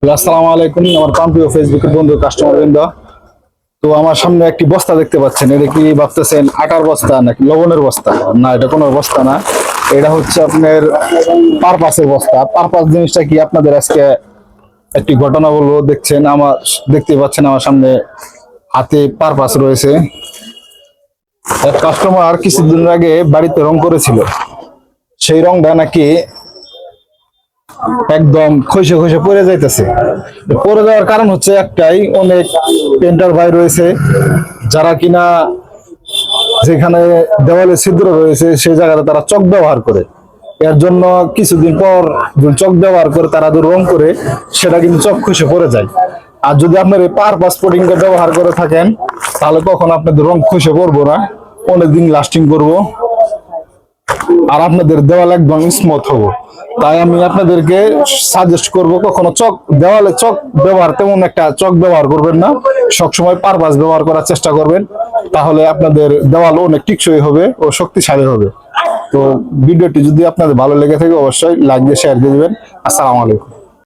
আসসালামু আলাইকুম আমার প্রিয় ফেসবুকের বন্ধু কাস্টমার বৃন্দ। তো আমার সামনে একটি বস্তা দেখতে পাচ্ছেন, এটা কি ভাবতেছেন আটার বস্তা নাকি লবণের বস্তা? না, এটা কোনো বস্তা না, এটা হচ্ছে আপনার পারপাসের বস্তা। পারপাস জিনিসটা কি আপনাদের আজকে একটি ঘটনা বলবো। দেখতে পাচ্ছেন আমার সামনে হাতে পারপাস রয়েছে। এক কাস্টমার কিছুদিন আগে বাড়িতে রং করেছিল, সেই রংটা নাকি একদম খসে খসে পড়ে যাইতেছে। পড়ে যাওয়ার কারণ হচ্ছে একটাই, অনেক পেন্টার ভাই রয়েছে যারা কিনা যেখানে দেওয়ালে ছিদ্র রয়েছে সেই জায়গাতে তারা চক ব্যবহার করে। এর জন্য কিছুদিন পর চক ব্যবহার করে তারা যে রং করে সেটা কিন্তু চক খসে পড়ে যায়। আর যদি আপনার এই পারপাস কোটিংটা ব্যবহার করে থাকেন তাহলে কখনো আপনাদের রং খসে পড়বো না, অনেকদিন লাস্টিং করবো আর আপনাদের দেওয়াল একদম স্মুথ হবো। তাই আমি আপনাদেরকে সাজেস্ট করব, কখনো দেওয়ালে চক ব্যবহার, তেমন একটা চক ব্যবহার করবেন না, সবসময় পারপাস ব্যবহার করার চেষ্টা করবেন, তাহলে আপনাদের দেওয়াল অনেক টিকসই হবে ও শক্তিশালী হবে। তো ভিডিওটি যদি আপনাদের ভালো লেগে থাকে অবশ্যই লাইক দিয়ে শেয়ার দিয়ে দিবেন। আসসালামু আলাইকুম।